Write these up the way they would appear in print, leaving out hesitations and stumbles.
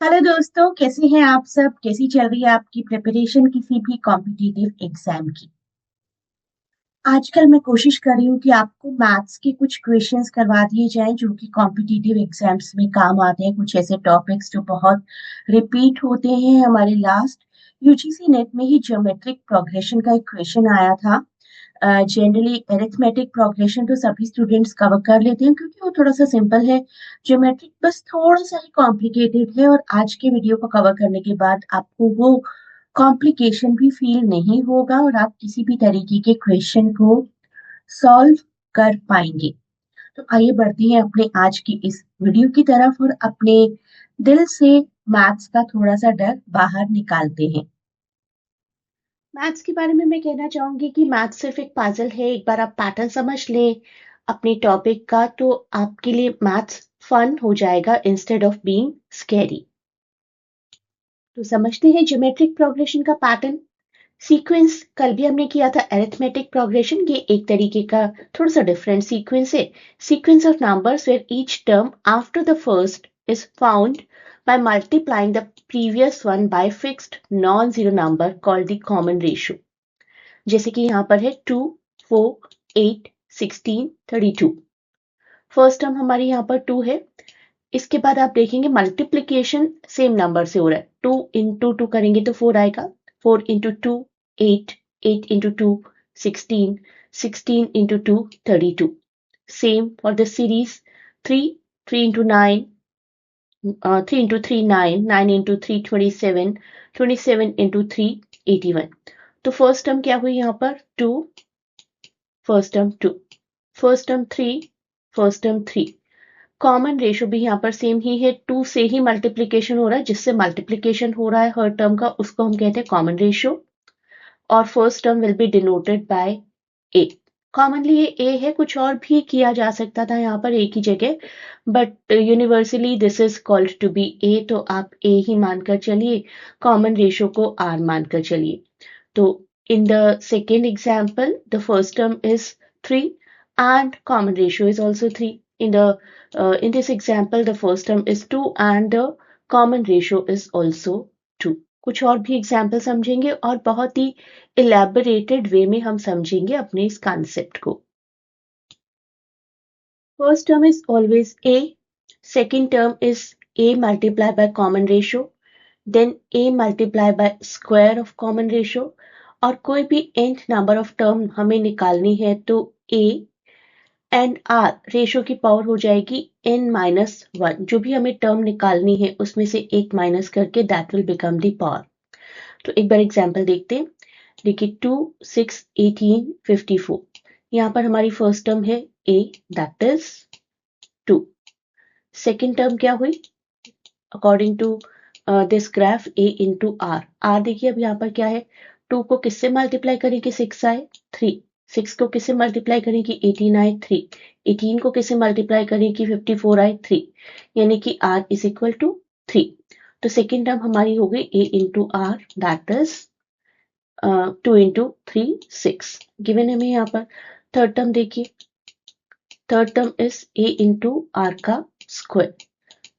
Hello दोस्तों, कैसे हैं आप सब? कैसी चल रही है आपकी प्रिपरेशन किसी भी कॉम्पिटिटिव एग्जाम की? आजकल मैं कोशिश कर रही हूँ कि आपको मैथ्स के कुछ क्वेश्चंस करवा दिए जाएं जो कि कॉम्पिटिटिव एग्जाम्स में काम आते हैं। कुछ ऐसे टॉपिक्स जो बहुत रिपीट होते हैं। हमारे लास्ट यूजीसी नेट में ही ज्योमेट्रिक प्रोग्रेशन का एक क्वेश्चन आया था। जनरली एरिथमेटिक प्रोग्रेशन तो सभी स्टूडेंट्स कवर कर लेते हैं क्योंकि वो थोड़ा सा सिंपल है। ज्योमेट्रिक बस थोड़ा सा ही कॉम्प्लिकेटेड है, और आज के वीडियो को कवर करने के बाद आपको वो कॉम्प्लिकेशन भी फील नहीं होगा और आप किसी भी तरीके के क्वेश्चन को सॉल्व कर पाएंगे। तो आइए बढ़ते हैं अपने आज की इस वीडियो की तरफ और अपने दिल से मैथ्स का थोड़ा सा डर बाहर निकालते हैं। मैथ्स के बारे में मैं कहना चाहूंगी कि मैथ्स सिर्फ एक पजल है। एक बार आप पैटर्न समझ लें अपने टॉपिक का तो आपके लिए मैथ्स फन हो जाएगा इंस्टेड ऑफ बीइंग स्कैरी। तो समझते हैं ज्योमेट्रिक प्रोग्रेशन का पैटर्न सीक्वेंस। कल भी हमने किया था अरिथमेटिक प्रोग्रेशन। ये एक तरीके का थोड़ा सा डिफरेंट सीक्वेंस है। Sequence of numbers where each term after the first is found by multiplying the previous one by fixed non-zero number called the common ratio। जैसे कि यहाँ पर है 2, 4, 8, 16, 32। फर्स्ट टर्म हमारी यहाँ पर 2 है। इसके बाद आप देखेंगे मल्टीप्लीकेशन सेम नंबर से हो रहा है। 2 इंटू 2 करेंगे तो 4 आएगा। 4 into 2 8, 8 into 2 16, 16 into 2 32। Same for the series 3, 3 into 9, 3 into 3 9, 9 into 3 27, 27 into 3 81। तो फर्स्ट टर्म क्या हुई यहाँ पर 2, first term 2, first term 3, first term 3। Common ratio भी यहाँ पर सेम ही है। 2 से ही मल्टीप्लीकेशन हो रहा है, जिससे मल्टीप्लीकेशन हो रहा है हर टर्म का उसको हम कहते हैं कॉमन रेशो। और first term will be denoted by A. Commonly ये ए है, कुछ और भी किया जा सकता था यहाँ पर एक ही जगह, but universally this is called to be A. तो आप ए ही मानकर चलिए, कॉमन रेशो को आर मानकर चलिए। तो in the second example, the first term is 3 and common ratio is also 3. In this example, the first term is 2 and the common ratio is also 2. कुछ और भी एग्जाम्पल समझेंगे और बहुत ही इलेबोरेटेड वे में हम समझेंगे अपने इस कॉन्सेप्ट को। First term is always a, second term is a multiplied by common ratio, then a multiplied by square of common ratio। और कोई भी nth नंबर ऑफ टर्म हमें निकालनी है तो a एंड r रेशो की पावर हो जाएगी n माइनस 1। जो भी हमें टर्म निकालनी है उसमें से एक माइनस करके that will become the power. तो एक बार एग्जांपल देखते हैं। देखिए 2, 6, 18, 54। यहाँ पर हमारी फर्स्ट टर्म है a, that is 2। Second term क्या हुई according to this graph a into r. R देखिए अब यहाँ पर क्या है, 2 को किससे मल्टीप्लाई करें कि 6 आए 3, 6 को किससे मल्टीप्लाई करें कि 18 आए 3, 18 को किससे मल्टीप्लाई करें कि 54 आए 3, यानी कि r इज इक्वल टू 3। तो सेकेंड टर्म हमारी हो गई a into r, that is 2 into 3 6 given हमें यहाँ पर। थर्ड टर्म देखिए, third term is a into r का स्क्वायर।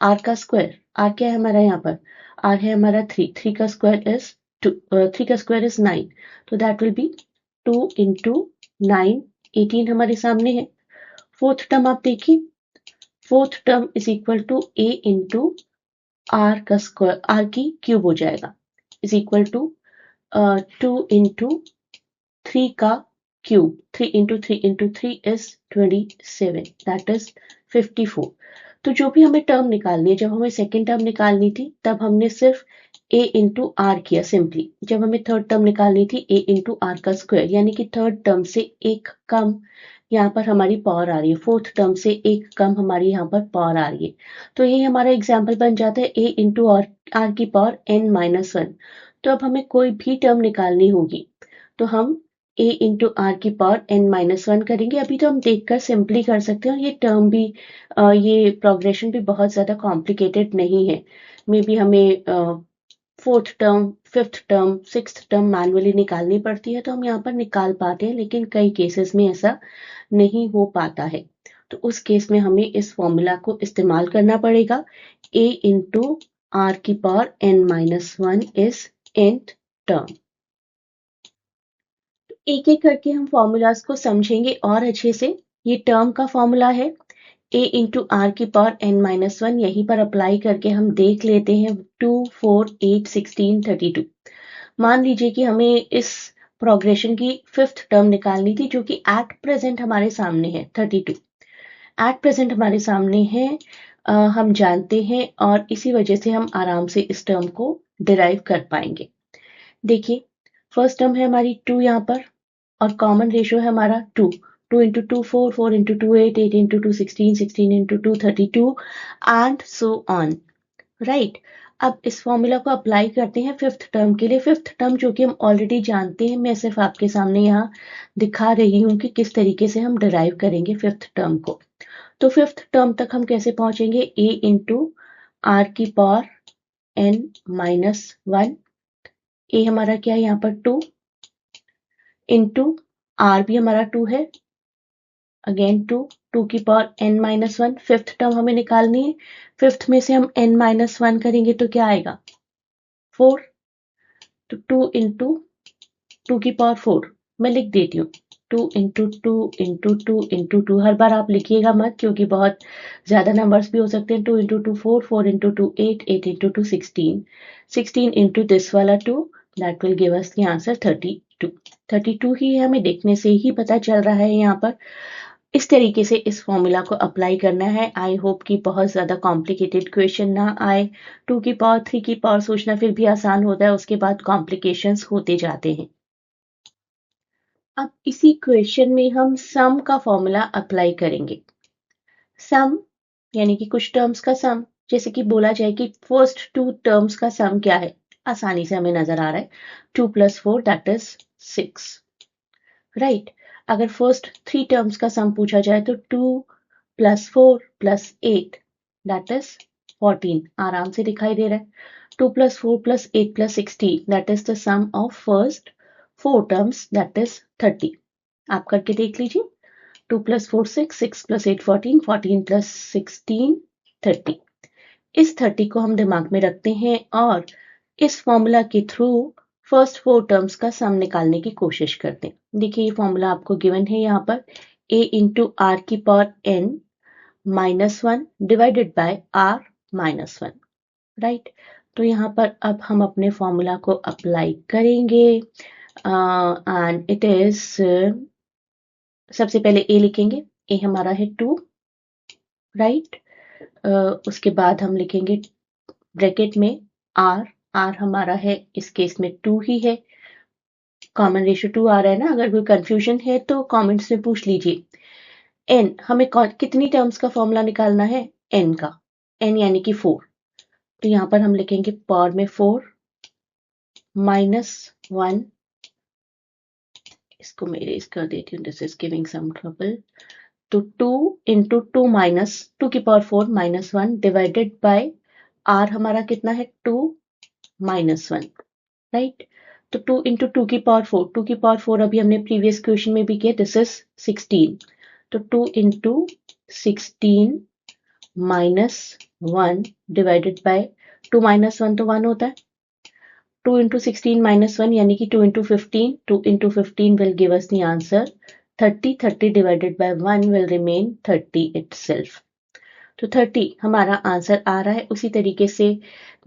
आर का स्क्वायर, आर क्या है हमारा यहाँ पर, आर है हमारा 3, 3 का स्क्वायर इज 2, 3 का स्क्वायर इज 9। तो दैट विल बी 2 इंटू 9, 18 हमारे सामने है। फोर्थ टर्म आप देखिए, fourth term is equal to A into r का स्क्वायर, आर की क्यूब हो जाएगा, इज इक्वल टू 2 इंटू 3 का cube. 3 into 3 into 3 is 27, that is 54। तो जो भी हमें टर्म निकालनी है, जब हमें सेकेंड टर्म निकालनी थी तब हमने सिर्फ a इंटू आर किया सिंपली। जब हमें थर्ड टर्म निकालनी थी a इंटू आर का स्क्वायर, यानी कि थर्ड टर्म से एक कम यहाँ पर हमारी पावर आ रही है, फोर्थ टर्म से एक कम हमारी यहाँ पर पावर आ रही है। तो ये हमारा एग्जाम्पल बन जाता है a इंटू आर की पावर n माइनस 1। तो अब हमें कोई भी टर्म निकालनी होगी तो हम a इंटू आर की पावर n माइनस 1 करेंगे। अभी तो हम देखकर सिंपली कर सकते हैं, और ये टर्म भी ये प्रोग्रेशन भी बहुत ज़्यादा कॉम्प्लिकेटेड नहीं है। मे बी हमें fourth term, fifth term, sixth term manually निकालनी पड़ती है तो हम यहाँ पर निकाल पाते हैं, लेकिन कई केसेस में ऐसा नहीं हो पाता है। तो उस केस में हमें इस फॉर्मूला को इस्तेमाल करना पड़ेगा। a इंटू r की power n-1 is nth term। एक एक करके हम फॉर्मूलाज को समझेंगे और अच्छे से। ये टर्म का फॉर्मूला है a इंटू आर की पावर n-1, यहीं पर अप्लाई करके हम देख लेते हैं 2, 4, 8, 16, 32। मान लीजिए कि हमें इस प्रोग्रेशन की फिफ्थ टर्म निकालनी थी जो कि एट प्रेजेंट हमारे सामने है 32। एट प्रेजेंट हमारे सामने है, हम जानते हैं और इसी वजह से हम आराम से इस टर्म को डिराइव कर पाएंगे। देखिए फर्स्ट टर्म है हमारी 2 यहाँ पर और कॉमन रेशियो है हमारा 2। 2 into 2 4, 4 into 2 8, 8 into 2 16, 16 into 2 32 and so on. Right, अब इस फॉर्मूला को अप्लाई करते हैं फिफ्थ टर्म के लिए। फिफ्थ टर्म जो कि हम ऑलरेडी जानते हैं, मैं सिर्फ आपके सामने यहाँ दिखा रही हूँ कि किस तरीके से हम डिराइव करेंगे फिफ्थ टर्म को। तो फिफ्थ टर्म तक हम कैसे पहुंचेंगे? a इंटू आर की पावर n-1। a हमारा क्या है यहाँ पर 2 इंटू आर भी हमारा 2 है, अगेन 2, 2 की पावर n-1। फिफ्थ टर्म हमें निकालनी है, फिफ्थ में से हम n-1 करेंगे तो क्या आएगा? 4। तो 2 इंटू 2 की पावर 4 मैं लिख देती हूँ, 2 इंटू 2 इंटू 2 इंटू 2। हर बार आप लिखिएगा मत क्योंकि बहुत ज्यादा नंबर्स भी हो सकते हैं। 2 into 2 4, 4 into 2 8, 8 into 2 16, 16 into this वाला 2, that will give us the answer 32। 32 ही हमें देखने से ही पता चल रहा है यहाँ पर। इस तरीके से इस फॉर्मूला को अप्लाई करना है। आई होप कि बहुत ज्यादा कॉम्प्लिकेटेड क्वेश्चन ना आए। 2 की पावर 3 की पावर सोचना फिर भी आसान होता है, उसके बाद कॉम्प्लिकेशंस होते जाते हैं। अब इसी क्वेश्चन में हम सम का फॉर्मूला अप्लाई करेंगे। सम यानी कि कुछ टर्म्स का सम, जैसे कि बोला जाए कि फर्स्ट 2 टर्म्स का सम क्या है, आसानी से हमें नजर आ रहा है 2 + 4 दैट इज 6। राइट, अगर फर्स्ट 3 टर्म्स का सम पूछा जाए तो 2 + 4 + 8 दैट इज 14, आराम से दिखाई दे रहा है। 2 + 4 + 8 + 16 that is the sum of first 4 terms that is 30। आप करके देख लीजिए। 2 + 4 6, 6 + 8 14, 14 + 16 30। इस 30 को हम दिमाग में रखते हैं और इस फॉर्मूला के थ्रू फर्स्ट 4 टर्म्स का सम निकालने की कोशिश करते हैं। देखिए ये फॉर्मूला आपको गिवन है यहाँ पर, a इंटू आर की power n-1 divided by r-1। Right, तो यहाँ पर अब हम अपने फॉर्मूला को अप्लाई करेंगे एंड इट इज, सबसे पहले a लिखेंगे। a हमारा है 2। राइट, उसके बाद हम लिखेंगे ब्रैकेट में r। r हमारा है इस केस में 2 ही है, कॉमन रेशियो 2 आ रहा है ना। अगर कोई कंफ्यूजन है तो कमेंट्स में पूछ लीजिए। n हमें कितनी टर्म्स का फॉर्मूला निकालना है? n का, n यानी कि 4। तो यहाँ पर हम लिखेंगे पावर में 4 -1, इसको मैं इरेज कर देती हूँ, this is giving some trouble. तो 2 इंटू 2 माइनस 2 की पावर 4 -1 डिवाइडेड बाय r हमारा कितना है 2 -1। राइट, तो 2 इंटू 2 की पावर 4, 2 की पावर 4 अभी हमने प्रीवियस क्वेश्चन में भी किया, दिस इज 16। तो 2 इंटू 16 -1 डिवाइडेड बाय 2 -1 तो 1 होता है। 2 into 16 minus 1 यानी कि 2 into 15. 2 into 15 will give us the answer 30. 30 divided by 1 will remain 30 itself. तो 30 हमारा आंसर आ रहा है। उसी तरीके से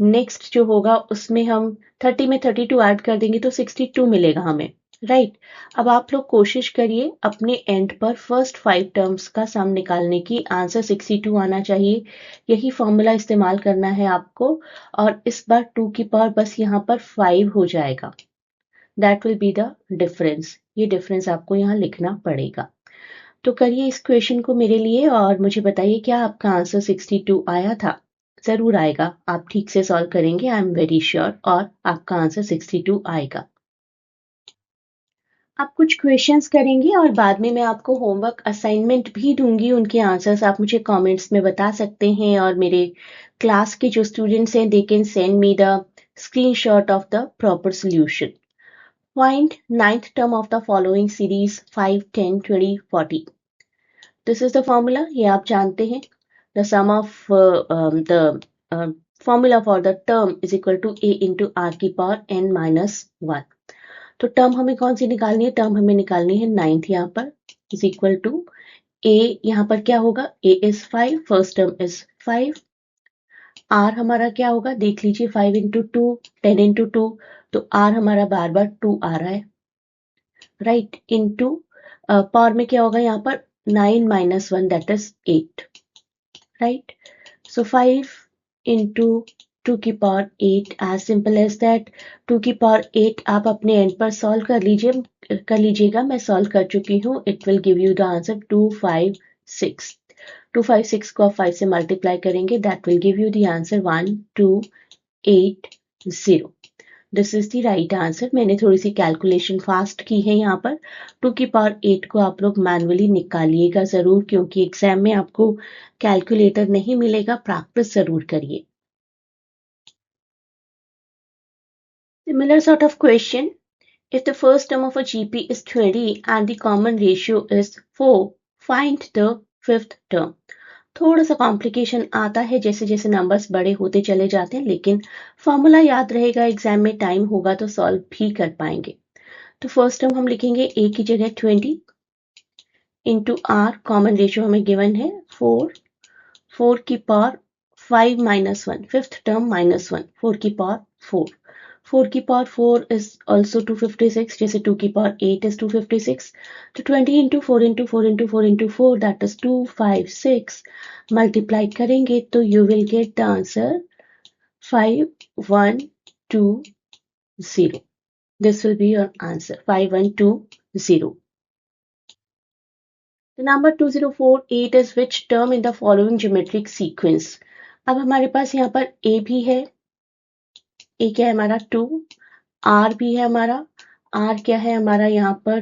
नेक्स्ट जो होगा उसमें हम 30 में 32 ऐड कर देंगे तो 62 मिलेगा हमें। राइट, अब आप लोग कोशिश करिए अपने एंड पर फर्स्ट 5 टर्म्स का सम निकालने की, आंसर 62 आना चाहिए। यही फॉर्मूला इस्तेमाल करना है आपको और इस बार 2 की पावर बस यहाँ पर 5 हो जाएगा, that will be the difference. ये डिफरेंस आपको यहाँ लिखना पड़ेगा। तो करिए इस क्वेश्चन को मेरे लिए और मुझे बताइए क्या आपका आंसर 62 आया था? जरूर आएगा, आप ठीक से सॉल्व करेंगे, आई एम वेरी श्योर, और आपका आंसर 62 आएगा। आप कुछ क्वेश्चंस करेंगे और बाद में मैं आपको होमवर्क असाइनमेंट भी दूंगी, उनके आंसर्स आप मुझे कमेंट्स में बता सकते हैं और मेरे क्लास के जो स्टूडेंट्स हैं they can send me the screenshot of the proper solution. Find ninth term of the following series 5, 10, 20, 40. This is the formula, ये आप जानते हैं। The sum of the formula for the term is equal to a into are की power n minus 1। तो term हमें कौन सी निकालनी है? टर्म हमें निकालनी है 9th यहाँ पर इज इक्वल टू a, यहाँ पर क्या होगा? a is 5, first term is 5। r हमारा क्या होगा? देख लीजिए 5 इंटू 2 10 इंटू 2, तो r हमारा बार बार 2 आ रहा है, राइट। इंटू पावर में क्या होगा यहाँ पर? 9 minus 1 that is 8, right. So 5 into 2 की power 8, as simple as that। 2 की पावर 8 आप अपने एंड पर सॉल्व कर लीजिएगा। मैं सॉल्व कर चुकी हूँ। It will give you the answer 256। 256 को आप 5 से मल्टीप्लाई करेंगे, that will give you the answer 1280। This is the right answer. मैंने थोड़ी सी कैलकुलेशन फास्ट की है यहाँ पर। 2 की पावर 8 को आप लोग मैनुअली निकालिएगा जरूर, क्योंकि एग्जाम में आपको कैलकुलेटर नहीं मिलेगा, प्रैक्टिस जरूर करिए। Similar sort of question, if the first term of a GP is 20 and the common ratio is 4, find the fifth term। थोड़ा सा कॉम्प्लिकेशन आता है जैसे जैसे नंबर्स बड़े होते चले जाते हैं, लेकिन फॉर्मूला याद रहेगा, एग्जाम में टाइम होगा तो सॉल्व भी कर पाएंगे। तो फर्स्ट टर्म हम लिखेंगे a की जगह 20 इंटू आर, कॉमन रेशियो हमें गिवन है 4, 4 की power 5 minus 1, fifth term minus 1, 4 की पावर 4, 4 की पावर 4 इज ऑल्सो 256, जैसे 2 की पावर 8 इज 256। तो 20 into 4 into 4 into 4 into 4 that is 256। Multiply करेंगे तो you will get the answer 5120। This will be your answer 5120। The number 2048 is which term in the following geometric sequence? अब हमारे पास यहाँ पर a भी है, a क्या है हमारा 2, r भी है हमारा, r क्या है हमारा यहाँ पर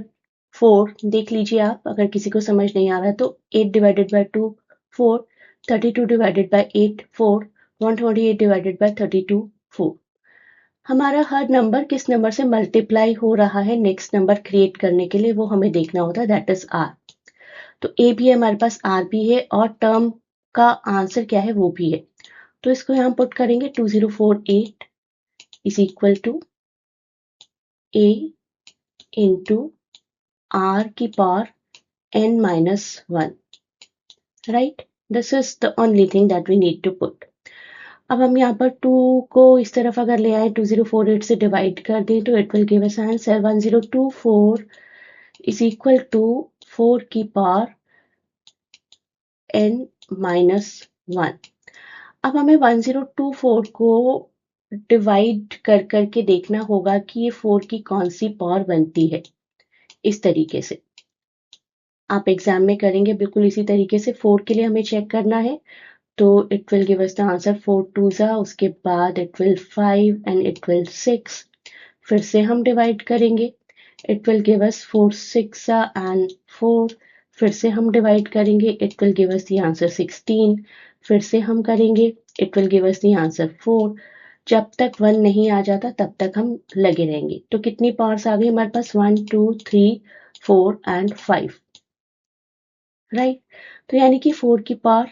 4। देख लीजिए आप, अगर किसी को समझ नहीं आ रहा है तो 8 divided by 2 4, 32 divided by 8 4, 128 divided by 32 4। हमारा हर नंबर किस नंबर से मल्टीप्लाई हो रहा है नेक्स्ट नंबर क्रिएट करने के लिए, वो हमें देखना होता है, दैट इज r। तो ए भी है हमारे पास, आर भी है, और टर्म का आंसर क्या है वो भी है। तो इसको यहाँ पुट करेंगे 2048 is equal to A into are की power n minus 1, right. This is the only thing that we need to put. अब हम यहाँ पर 2 को इस तरफ अगर ले आए 2048 से डिवाइड कर दें तो it will give us answer 1024 is equal to 4 की पावर n माइनस 1। अब हमें 1024 को डिवाइड कर करके देखना होगा कि ये 4 की कौन सी पावर बनती है। इस तरीके से आप एग्जाम में करेंगे बिल्कुल इसी तरीके से। 4 के लिए हमें चेक करना है, तो it will give us the answer 4 2 जा, उसके बाद it will 5 and it will 6। फिर से हम डिवाइड करेंगे, इट विल गिव अस 4 6 जा एंड 4। फिर से हम डिवाइड करेंगे, it will give us the answer 16। फिर से हम करेंगे, it will give us the answer 4। जब तक 1 नहीं आ जाता तब तक हम लगे रहेंगे। तो कितनी पावर्स आ गई हमारे पास? 1 2 3 4 एंड 5, राइट। तो यानी कि 4 की पावर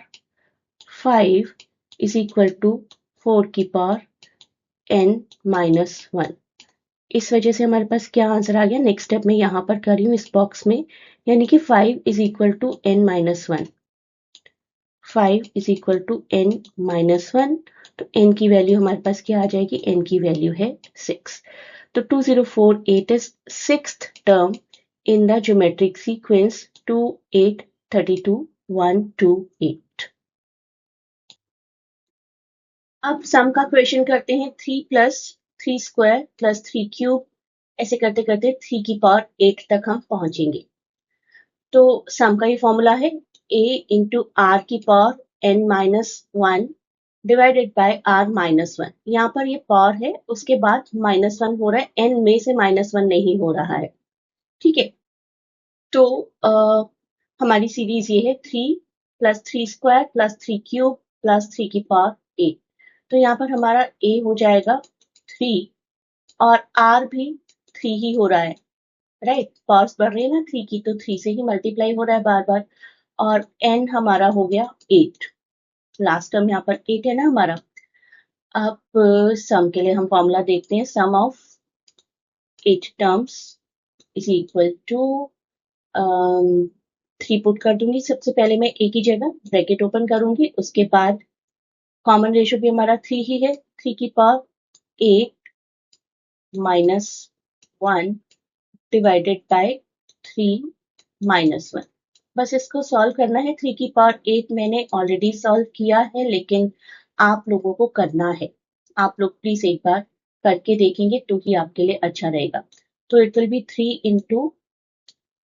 5 इज इक्वल टू 4 की पावर n माइनस 1। इस वजह से हमारे पास क्या आंसर आ गया? नेक्स्ट स्टेप मैं यहाँ पर कर रही हूँ इस बॉक्स में, यानी कि 5 is equal to n minus 1। 5 is equal to n minus 1। तो n की वैल्यू हमारे पास क्या आ जाएगी? n की वैल्यू है 6। तो 2048 is sixth term in the geometric sequence 2 8 32 1 2 8। अब सम का क्वेश्चन करते हैं। 3 प्लस 3 स्क्वायर प्लस 3 क्यूब, ऐसे करते करते 3 की पावर 8 तक हम पहुंचेंगे। तो सम का ये फॉर्मूला है a इंटू आर की power n minus 1 divided by r minus 1। यहाँ पर ये पावर है, उसके बाद माइनस 1 हो रहा है, n में से माइनस 1 नहीं हो रहा है, ठीक है। तो हमारी सीरीज ये है 3 plus 3 square plus 3 cube plus 3 की पावर 8। तो यहाँ पर हमारा a हो जाएगा 3 और r भी 3 ही हो रहा है, राइट। पावर्स बढ़ रही है ना 3 की, तो 3 से ही मल्टीप्लाई हो रहा है बार बार। और n हमारा हो गया 8, लास्ट टर्म यहाँ पर 8 है ना हमारा। अब सम के लिए हम फॉर्मूला देखते हैं. Sum of 8 terms is equal to 3 put कर दूंगी. सबसे पहले मैं ए की जगह ब्रैकेट ओपन करूंगी, उसके बाद कॉमन रेशियो भी हमारा 3 ही है. 3 की power 8 minus 1 divided bye 3 minus 1. बस इसको सॉल्व करना है. 3 की पावर 8 मैंने ऑलरेडी सॉल्व किया है, लेकिन आप लोगों को करना है. आप लोग प्लीज एक बार करके देखेंगे तो ही आपके लिए अच्छा रहेगा. तो it will be 3 into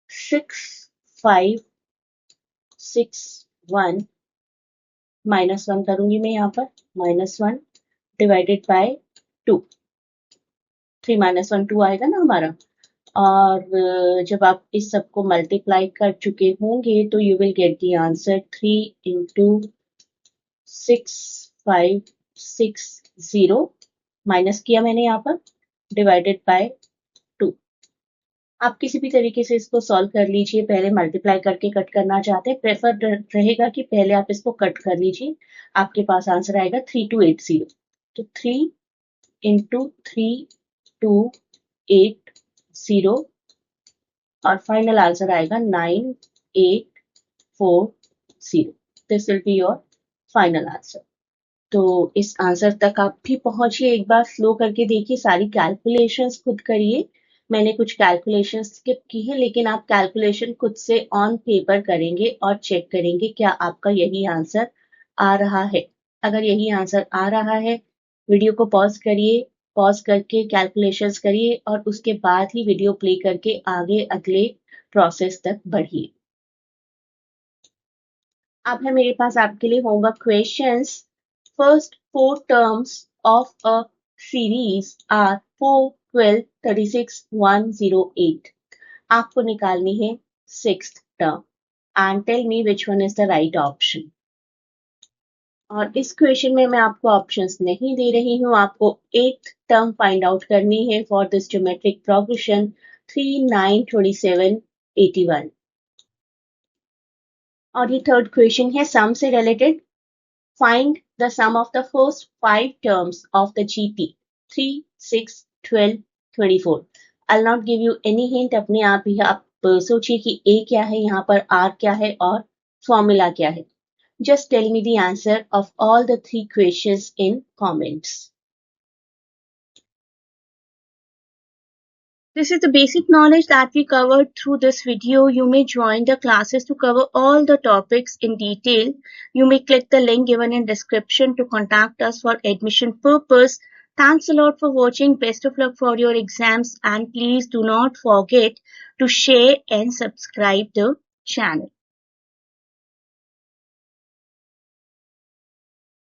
6 5 6 1 minus 1 करूंगी मैं यहाँ पर. -1 डिवाइडेड बाय 2. 3 माइनस 1 2 आएगा ना हमारा. और जब आप इस सबको मल्टीप्लाई कर चुके होंगे तो you will get the answer 3 into 6 5 6 0 minus किया मैंने यहाँ पर डिवाइडेड बाय 2. आप किसी भी तरीके से इसको सॉल्व कर लीजिए. पहले मल्टीप्लाई करके कट करना चाहते हैं, प्रेफर रहेगा कि पहले आप इसको कट कर लीजिए. आपके पास आंसर आएगा 3280. तो 3 इंटू 3280 और फाइनल आंसर आएगा 9840. This will be your final answer. तो इस आंसर तक आप भी पहुंचिए. एक बार स्लो करके देखिए, सारी कैलकुलेशंस खुद करिए. मैंने कुछ कैलकुलेशन स्किप की है, लेकिन आप कैलकुलेशन खुद से ऑन पेपर करेंगे और चेक करेंगे क्या आपका यही आंसर आ रहा है. अगर यही आंसर आ रहा है, वीडियो को पॉज करिए. पॉज करके कैलकुलेशंस करिए और उसके बाद ही वीडियो प्ले करके आगे अगले प्रोसेस तक बढ़िए. अब है मेरे पास आपके लिए homework questions. First 4 terms of a series are 4, 12, 36, 108. आपको निकालनी है 6th term and tell me which one is the right option. और इस क्वेश्चन में मैं आपको ऑप्शंस नहीं दे रही हूँ. आपको 8th term फाइंड आउट करनी है फॉर दिस ज्योमेट्रिक प्रोग्रेशन 3, 9, 27, 81. और ये थर्ड क्वेश्चन है सम से related. Find the sum of the first 5 terms of the GP 3, 6, 12, 24. I'll not give you any hint. अपने आप ही आप सोचिए कि A क्या है, यहाँ पर R क्या है और फॉर्मूला क्या है. Just tell me the answer of all the 3 questions in comments. This is the basic knowledge that we covered through this video. You may join the classes to cover all the topics in detail. You may click the link given in description to contact us for admission purpose. Thanks a lot for watching. Best of luck for your exams and please do not forget to share and subscribe the channel.